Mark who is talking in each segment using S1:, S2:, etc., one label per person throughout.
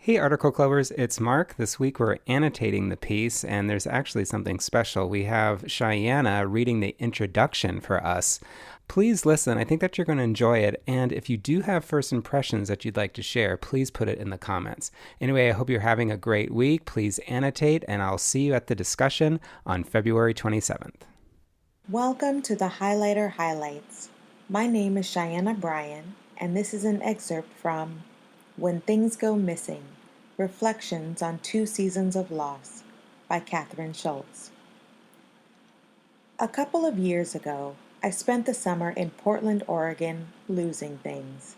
S1: Hey, Article Clovers, it's Mark. This week we're annotating the piece, and there's actually something special. We have Cheyenne reading the introduction for us. Please listen. I think that you're going to enjoy it. And if you do have first impressions that you'd like to share, please put it in the comments. Anyway, I hope you're having a great week. Please annotate, and I'll see you at the discussion on February 27th.
S2: Welcome to the Highlighter Highlights. My name is Cheyenne Bryan, and this is an excerpt from When Things Go Missing, Reflections on 2 Seasons of Loss by Kathryn Schulz. A couple of years ago, I spent the summer in Portland, Oregon, losing things.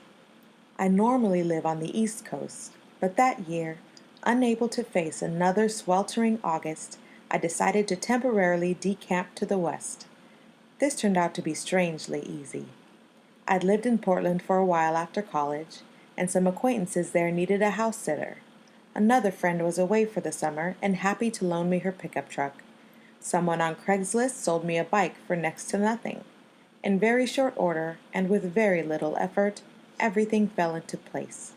S2: I normally live on the East Coast, but that year, unable to face another sweltering August, I decided to temporarily decamp to the West. This turned out to be strangely easy. I'd lived in Portland for a while after college, and some acquaintances there needed a house sitter. Another friend was away for the summer and happy to loan me her pickup truck. Someone on Craigslist sold me a bike for next to nothing. In very short order, and with very little effort, everything fell into place.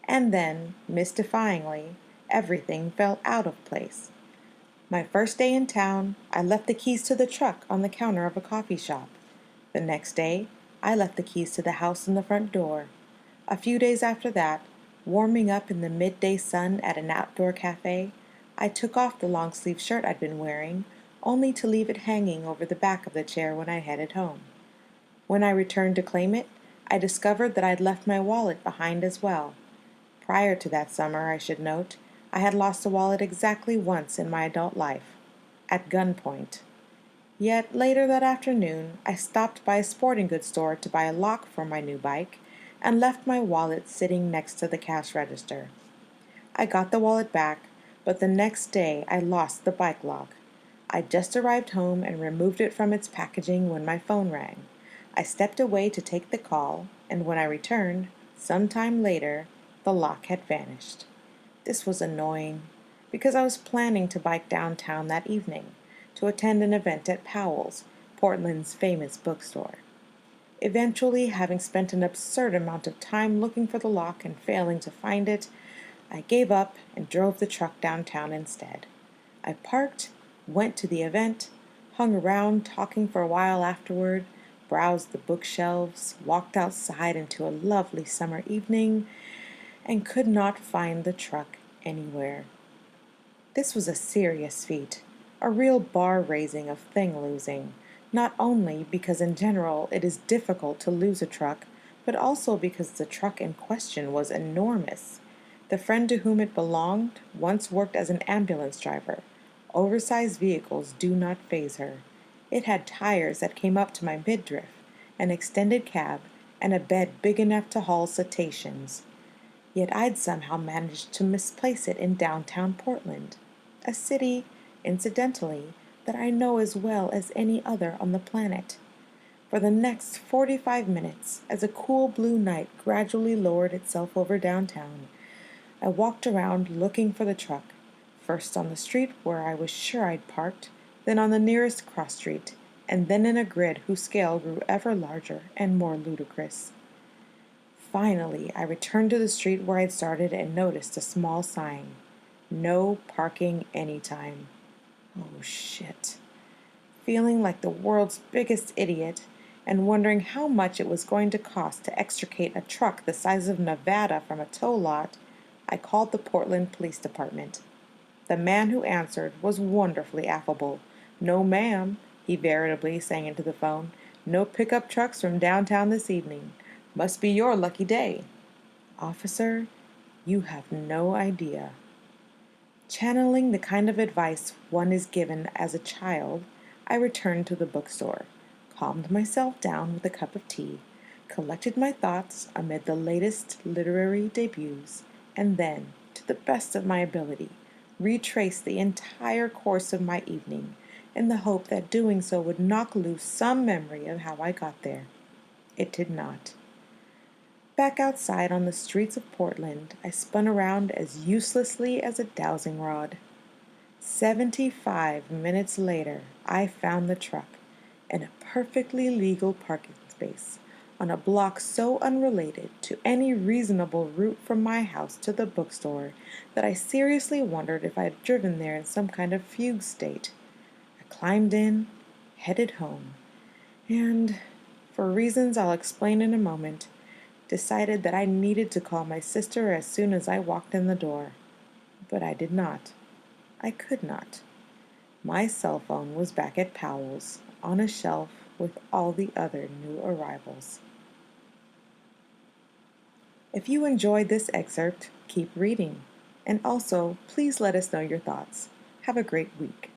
S2: And then, mystifyingly, everything fell out of place. My first day in town, I left the keys to the truck on the counter of a coffee shop. The next day, I left the keys to the house in the front door. A few days after that, warming up in the midday sun at an outdoor cafe, I took off the long-sleeve shirt I'd been wearing, only to leave it hanging over the back of the chair when I headed home. When I returned to claim it, I discovered that I'd left my wallet behind as well. Prior to that summer, I should note, I had lost a wallet exactly once in my adult life, at gunpoint. Yet later that afternoon, I stopped by a sporting goods store to buy a lock for my new bike, and left my wallet sitting next to the cash register. I got the wallet back, but the next day I lost the bike lock. I just arrived home and removed it from its packaging when my phone rang. I stepped away to take the call, and when I returned, some time later, the lock had vanished. This was annoying, because I was planning to bike downtown that evening to attend an event at Powell's, Portland's famous bookstore. Eventually, having spent an absurd amount of time looking for the lock and failing to find it, I gave up and drove the truck downtown instead. I parked, went to the event, hung around talking for a while afterward, browsed the bookshelves, walked outside into a lovely summer evening, and could not find the truck anywhere. This was a serious feat, a real bar raising of thing losing, not only because in general it is difficult to lose a truck, but also because the truck in question was enormous. The friend to whom it belonged once worked as an ambulance driver. Oversized vehicles do not faze her. It had tires that came up to my midriff, an extended cab, and a bed big enough to haul cetaceans. Yet I'd somehow managed to misplace it in downtown Portland, a city, incidentally, that I know as well as any other on the planet. For the next 45 minutes, as a cool blue night gradually lowered itself over downtown, I walked around looking for the truck, first on the street where I was sure I'd parked, then on the nearest cross street, and then in a grid whose scale grew ever larger and more ludicrous. Finally, I returned to the street where I'd started and noticed a small sign. No parking anytime. Oh, shit. Feeling like the world's biggest idiot and wondering how much it was going to cost to extricate a truck the size of Nevada from a tow lot, I called the Portland Police Department. The man who answered was wonderfully affable. "No, ma'am," he veritably sang into the phone. "No pickup trucks from downtown this evening. Must be your lucky day." Officer, you have no idea. Channeling the kind of advice one is given as a child, I returned to the bookstore, calmed myself down with a cup of tea, collected my thoughts amid the latest literary debuts, and then, to the best of my ability, retraced the entire course of my evening in the hope that doing so would knock loose some memory of how I got there. It did not. Back outside on the streets of Portland, I spun around as uselessly as a dowsing rod. 75 minutes later, I found the truck in a perfectly legal parking space, on a block so unrelated to any reasonable route from my house to the bookstore that I seriously wondered if I had driven there in some kind of fugue state. I climbed in, headed home, and, for reasons I'll explain in a moment, decided that I needed to call my sister as soon as I walked in the door. But I did not. I could not. My cell phone was back at Powell's, on a shelf with all the other new arrivals. If you enjoyed this excerpt, keep reading. And also, please let us know your thoughts. Have a great week.